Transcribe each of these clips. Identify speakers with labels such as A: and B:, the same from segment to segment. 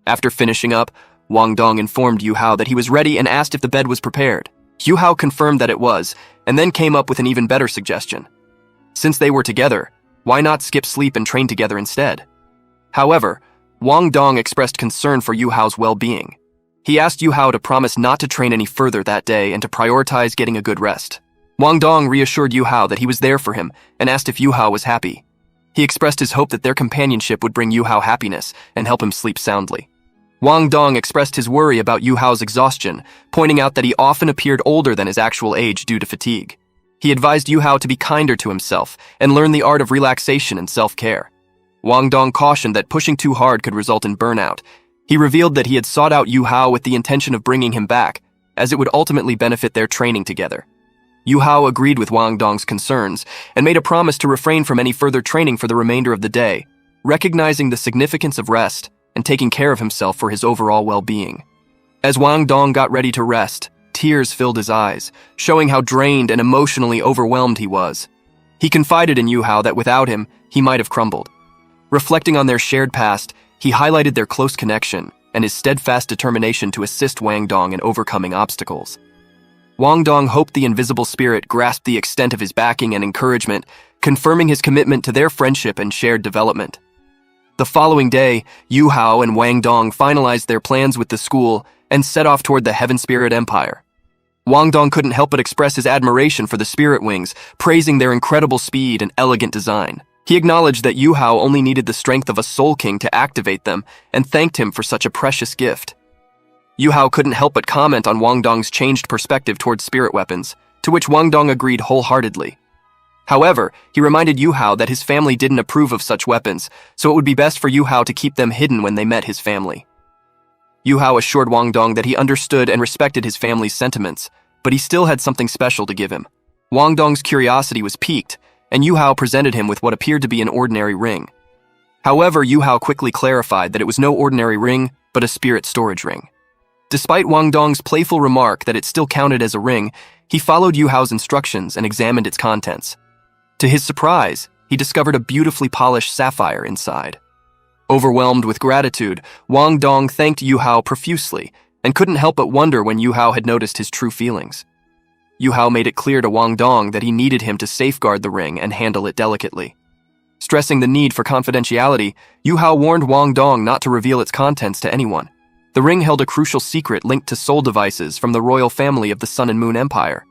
A: After finishing up, Wang Dong informed Uows that he was ready and asked if the bed was prepared. Uows confirmed that it was, and then came up with an even better suggestion. Since they were together, why not skip sleep and train together instead? However, Wang Dong expressed concern for Uows' well-being. He asked Uows to promise not to train any further that day and to prioritize getting a good rest. Wang Dong reassured Uows that he was there for him and asked if Uows was happy. He expressed his hope that their companionship would bring Uows happiness and help him sleep soundly. Wang Dong expressed his worry about Uows' exhaustion, pointing out that he often appeared older than his actual age due to fatigue. He advised Uows to be kinder to himself and learn the art of relaxation and self-care. Wang Dong cautioned that pushing too hard could result in burnout. He revealed that he had sought out Uows with the intention of bringing him back, as it would ultimately benefit their training together. Uows agreed with Wang Dong's concerns and made a promise to refrain from any further training for the remainder of the day, recognizing the significance of rest and taking care of himself for his overall well-being. As Wang Dong got ready to rest, tears filled his eyes, showing how drained and emotionally overwhelmed he was. He confided in Uows that without him, he might have crumbled. Reflecting on their shared past, he highlighted their close connection and his steadfast determination to assist Wang Dong in overcoming obstacles. Wang Dong hoped the invisible spirit grasped the extent of his backing and encouragement, confirming his commitment to their friendship and shared development. The following day, Uows and Wang Dong finalized their plans with the school and set off toward the Heaven Spirit Empire. Wang Dong couldn't help but express his admiration for the spirit wings, praising their incredible speed and elegant design. He acknowledged that Uows only needed the strength of a Soul King to activate them and thanked him for such a precious gift. Uows couldn't help but comment on Wang Dong's changed perspective towards spirit weapons, to which Wang Dong agreed wholeheartedly. However, he reminded Uows that his family didn't approve of such weapons, so it would be best for Uows to keep them hidden when they met his family. Uows assured Wang Dong that he understood and respected his family's sentiments, but he still had something special to give him. Wang Dong's curiosity was piqued, and Uows presented him with what appeared to be an ordinary ring. However, Uows quickly clarified that it was no ordinary ring, but a spirit storage ring. Despite Wang Dong's playful remark that it still counted as a ring, he followed Uows' instructions and examined its contents. To his surprise, he discovered a beautifully polished sapphire inside. Overwhelmed with gratitude, Wang Dong thanked Uows profusely and couldn't help but wonder when Uows had noticed his true feelings. Uows made it clear to Wang Dong that he needed him to safeguard the ring and handle it delicately. Stressing the need for confidentiality, Uows warned Wang Dong not to reveal its contents to anyone. The ring held a crucial secret linked to soul devices from the royal family of the Sun and Moon Empire.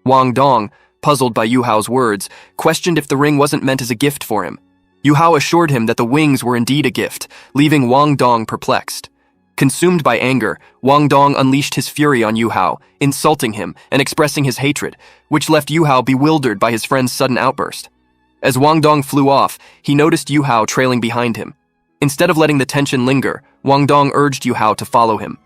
A: Wang Dong, puzzled by Uows' words, questioned if the ring wasn't meant as a gift for him. Uows assured him that the wings were indeed a gift, leaving Wang Dong perplexed. Consumed by anger, Wang Dong unleashed his fury on Uows, insulting him and expressing his hatred, which left Uows bewildered by his friend's sudden outburst. As Wang Dong flew off, he noticed Uows trailing behind him. Instead of letting the tension linger, Wang Dong urged Uows to follow him.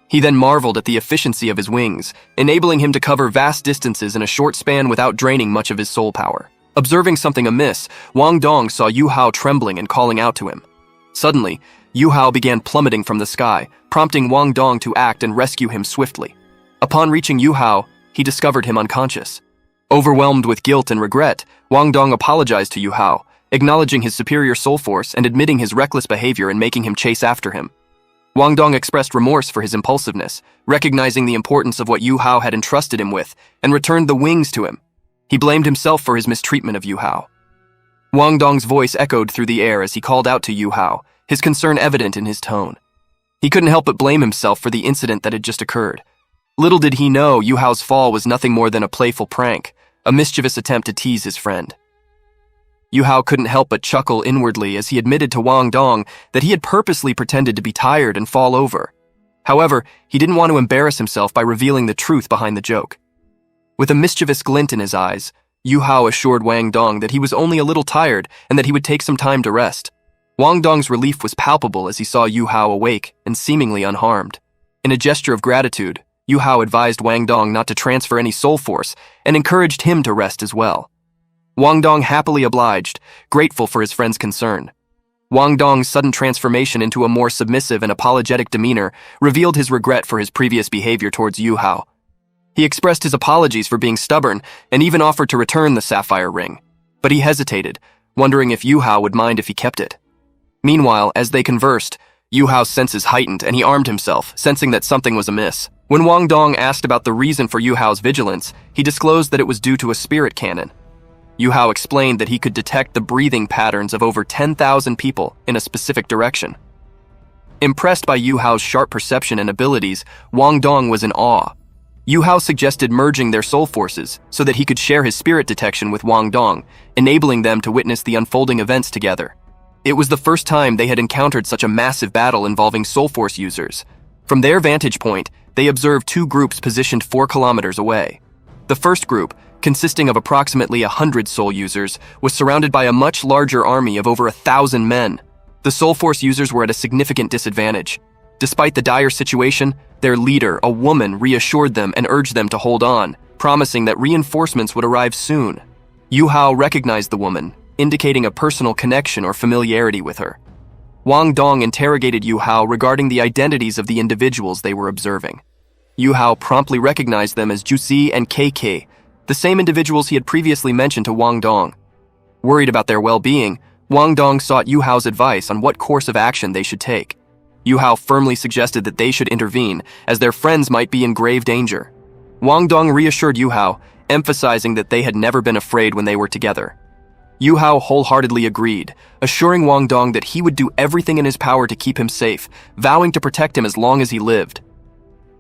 A: He then marveled at the efficiency of his wings, enabling him to cover vast distances in a short span without draining much of his soul power. Observing something amiss, Wang Dong saw Uows trembling and calling out to him. Suddenly, Uows began plummeting from the sky, prompting Wang Dong to act and rescue him swiftly. Upon reaching Uows, he discovered him unconscious. Overwhelmed with guilt and regret, Wang Dong apologized to Uows, acknowledging his superior soul force and admitting his reckless behavior in making him chase after him. Wang Dong expressed remorse for his impulsiveness, recognizing the importance of what Uows had entrusted him with, and returned the wings to him. He blamed himself for his mistreatment of Uows. Wang Dong's voice echoed through the air as he called out to Uows, his concern evident in his tone. He couldn't help but blame himself for the incident that had just occurred. Little did he know Uows Fall was nothing more than a playful prank, a mischievous attempt to tease his friend. Uows couldn't help but chuckle inwardly as he admitted to Wang Dong that he had purposely pretended to be tired and fall over. However, he didn't want to embarrass himself by revealing the truth behind the joke. With a mischievous glint in his eyes, Uows assured Wang Dong that he was only a little tired and that he would take some time to rest. Wang Dong's relief was palpable as he saw Uows awake and seemingly unharmed. In a gesture of gratitude, Uows advised Wang Dong not to transfer any soul force and encouraged him to rest as well. Wang Dong happily obliged, grateful for his friend's concern. Wang Dong's sudden transformation into a more submissive and apologetic demeanor revealed his regret for his previous behavior towards Uows. He expressed his apologies for being stubborn and even offered to return the sapphire ring, but he hesitated, wondering if Uows would mind if he kept it. Meanwhile, as they conversed, Yu Hao's senses heightened and he armed himself, sensing that something was amiss. When Wang Dong asked about the reason for Yu Hao's vigilance, he disclosed that it was due to a spirit cannon. Yu Hao explained that he could detect the breathing patterns of over 10,000 people in a specific direction. Impressed by Yu Hao's sharp perception and abilities, Wang Dong was in awe. Yu Hao suggested merging their soul forces so that he could share his spirit detection with Wang Dong, enabling them to witness the unfolding events together. It was the first time they had encountered such a massive battle involving soul force users. From their vantage point, they observed two groups positioned 4 kilometers away. The first group, consisting of approximately 100 soul users, was surrounded by a much larger army of over 1,000 men. The soul force users were at a significant disadvantage. Despite the dire situation, their leader, a woman, reassured them and urged them to hold on, promising that reinforcements would arrive soon. Yu Hao recognized the woman, indicating a personal connection or familiarity with her. Wang Dong interrogated Yu Hao regarding the identities of the individuals they were observing. Yu Hao promptly recognized them as Juzi and KK, the same individuals he had previously mentioned to Wang Dong. Worried about their well-being, Wang Dong sought Yu Hao's advice on what course of action they should take. Yu Hao firmly suggested that they should intervene, as their friends might be in grave danger. Wang Dong reassured Yu Hao, emphasizing that they had never been afraid when they were together. Yu Hao wholeheartedly agreed, assuring Wang Dong that he would do everything in his power to keep him safe, vowing to protect him as long as he lived.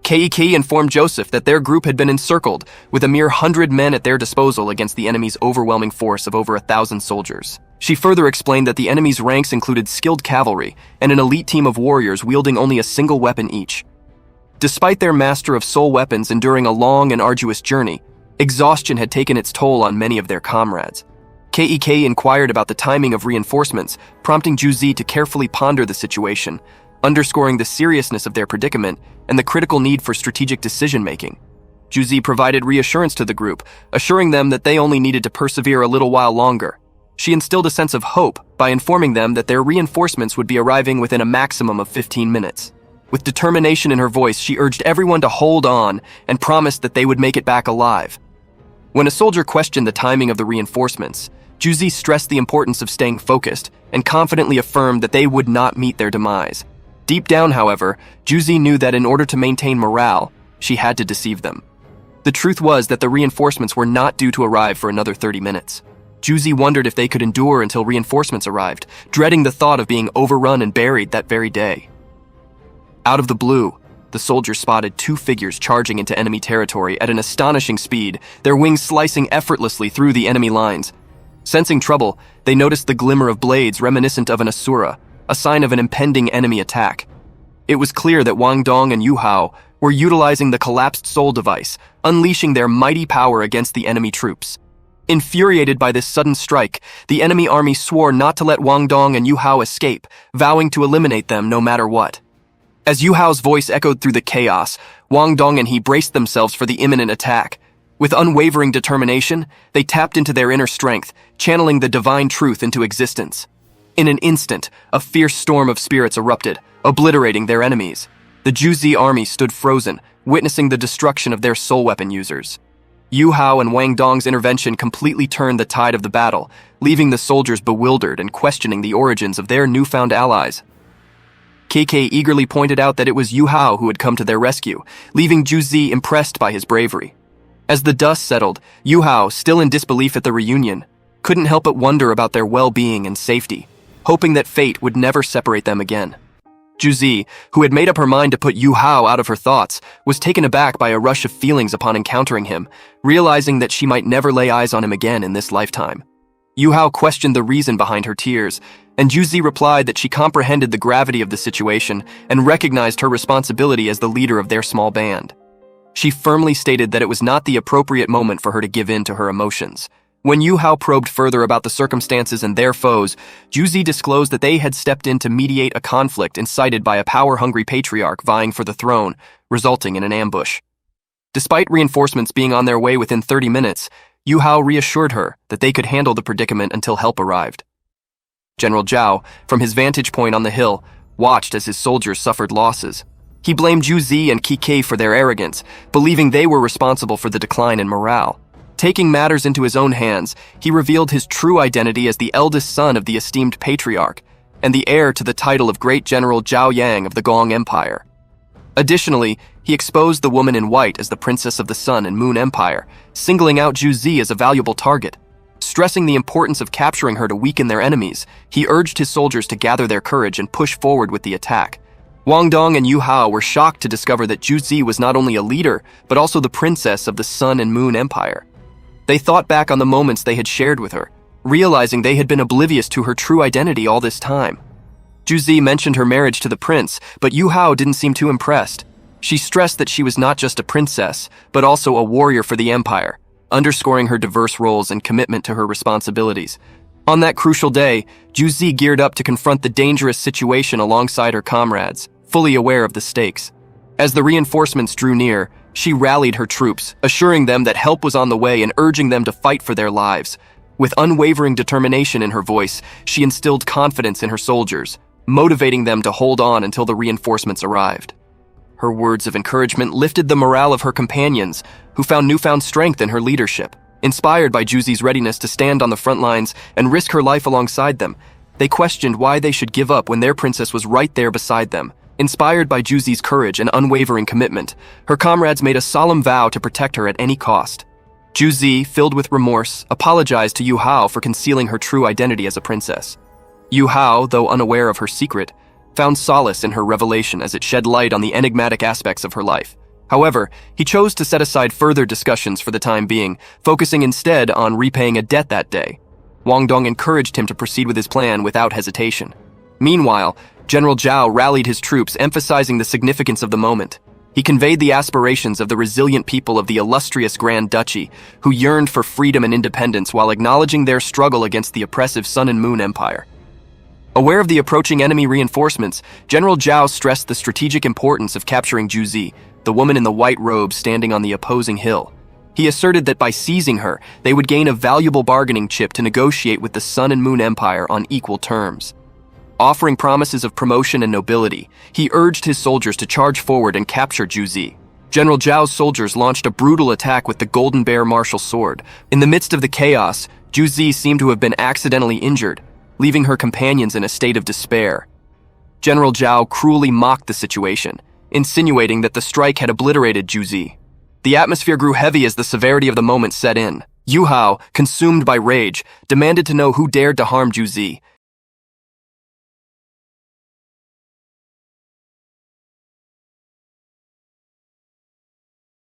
A: Kei informed Joseph that their group had been encircled, with a mere 100 men at their disposal against the enemy's overwhelming force of over 1,000 soldiers. She further explained that the enemy's ranks included skilled cavalry and an elite team of warriors wielding only a single weapon each. Despite their master of soul weapons enduring a long and arduous journey, exhaustion had taken its toll on many of their comrades. Kei inquired about the timing of reinforcements, prompting Juzi to carefully ponder the situation, underscoring the seriousness of their predicament and the critical need for strategic decision-making. Juzi provided reassurance to the group, assuring them that they only needed to persevere a little while longer. She instilled a sense of hope by informing them that their reinforcements would be arriving within a maximum of 15 minutes. With determination in her voice, she urged everyone to hold on and promised that they would make it back alive. When a soldier questioned the timing of the reinforcements, Juzi stressed the importance of staying focused and confidently affirmed that they would not meet their demise. Deep down, however, Juzi knew that in order to maintain morale, she had to deceive them. The truth was that the reinforcements were not due to arrive for another 30 minutes. Juzi wondered if they could endure until reinforcements arrived, dreading the thought of being overrun and buried that very day. Out of the blue, the soldiers spotted 2 figures charging into enemy territory at an astonishing speed, their wings slicing effortlessly through the enemy lines. Sensing trouble, they noticed the glimmer of blades reminiscent of an asura, a sign of an impending enemy attack. It was clear that Wang Dong and Yu Hao were utilizing the collapsed soul device, unleashing their mighty power against the enemy troops. Infuriated by this sudden strike, the enemy army swore not to let Wang Dong and Yu Hao escape, vowing to eliminate them no matter what. As Yu Hao's voice echoed through the chaos, Wang Dong and he braced themselves for the imminent attack. With unwavering determination, they tapped into their inner strength, channeling the divine truth into existence. In an instant, a fierce storm of spirits erupted, obliterating their enemies. The Juzi army stood frozen, witnessing the destruction of their soul weapon users. Yu Hao and Wang Dong's intervention completely turned the tide of the battle, leaving the soldiers bewildered and questioning the origins of their newfound allies. KK eagerly pointed out that it was Yu Hao who had come to their rescue, leaving Juzi impressed by his bravery. As the dust settled, Yu Hao, still in disbelief at the reunion, couldn't help but wonder about their well-being and safety, hoping that fate would never separate them again. Juzi, who had made up her mind to put Yu Hao out of her thoughts, was taken aback by a rush of feelings upon encountering him, realizing that she might never lay eyes on him again in this lifetime. Yu Hao questioned the reason behind her tears, and Juzi replied that she comprehended the gravity of the situation and recognized her responsibility as the leader of their small band. She firmly stated that it was not the appropriate moment for her to give in to her emotions. When Yu Hao probed further about the circumstances and their foes, Juzi disclosed that they had stepped in to mediate a conflict incited by a power-hungry patriarch vying for the throne, resulting in an ambush. Despite reinforcements being on their way within 30 minutes, Yu Hao reassured her that they could handle the predicament until help arrived. General Zhao, from his vantage point on the hill, watched as his soldiers suffered losses. He blamed Juzi and Kike for their arrogance, believing they were responsible for the decline in morale. Taking matters into his own hands, he revealed his true identity as the eldest son of the esteemed patriarch. and the heir to the title of Great General Zhao Yang of the Gong Empire. Additionally, he exposed the woman in white as the Princess of the Sun and Moon Empire, singling out Zhu Zi as a valuable target. Stressing the importance of capturing her to weaken their enemies, he urged his soldiers to gather their courage and push forward with the attack. Wang Dong and Yu Hao were shocked to discover that Zhu Zi was not only a leader, but also the Princess of the Sun and Moon Empire. They thought back on the moments they had shared with her, realizing they had been oblivious to her true identity all this time. Zhu Zi mentioned her marriage to the prince, but Yu Hao didn't seem too impressed. She stressed that she was not just a princess, but also a warrior for the empire, underscoring her diverse roles and commitment to her responsibilities. On that crucial day, Zhu Zi geared up to confront the dangerous situation alongside her comrades, fully aware of the stakes. As the reinforcements drew near, she rallied her troops, assuring them that help was on the way and urging them to fight for their lives. With unwavering determination in her voice, she instilled confidence in her soldiers, motivating them to hold on until the reinforcements arrived. Her words of encouragement lifted the morale of her companions, who found newfound strength in her leadership. Inspired by Zhu Zi's readiness to stand on the front lines and risk her life alongside them, they questioned why they should give up when their princess was right there beside them. Inspired by Zhu Zi's courage and unwavering commitment, her comrades made a solemn vow to protect her at any cost. Zhu Zi, filled with remorse, apologized to Yu Hao for concealing her true identity as a princess. Yu Hao, though unaware of her secret, found solace in her revelation as it shed light on the enigmatic aspects of her life. However, he chose to set aside further discussions for the time being, focusing instead on repaying a debt that day. Wang Dong encouraged him to proceed with his plan without hesitation. Meanwhile, General Zhao rallied his troops, emphasizing the significance of the moment. He conveyed the aspirations of the resilient people of the illustrious Grand Duchy, who yearned for freedom and independence while acknowledging their struggle against the oppressive Sun and Moon Empire. Aware of the approaching enemy reinforcements, General Zhao stressed the strategic importance of capturing Zhu Zi, the woman in the white robe standing on the opposing hill. He asserted that by seizing her, they would gain a valuable bargaining chip to negotiate with the Sun and Moon Empire on equal terms. Offering promises of promotion and nobility, he urged his soldiers to charge forward and capture Zhu Zi. General Zhao's soldiers launched a brutal attack with the Golden Bear martial sword. In the midst of the chaos, Zhu Zi seemed to have been accidentally injured, leaving her companions in a state of despair. General Zhao cruelly mocked the situation, insinuating that the strike had obliterated Zhu Zi. The atmosphere grew heavy as the severity of the moment set in. Yu Hao, consumed by rage, demanded to know who dared to harm Zhu Zi,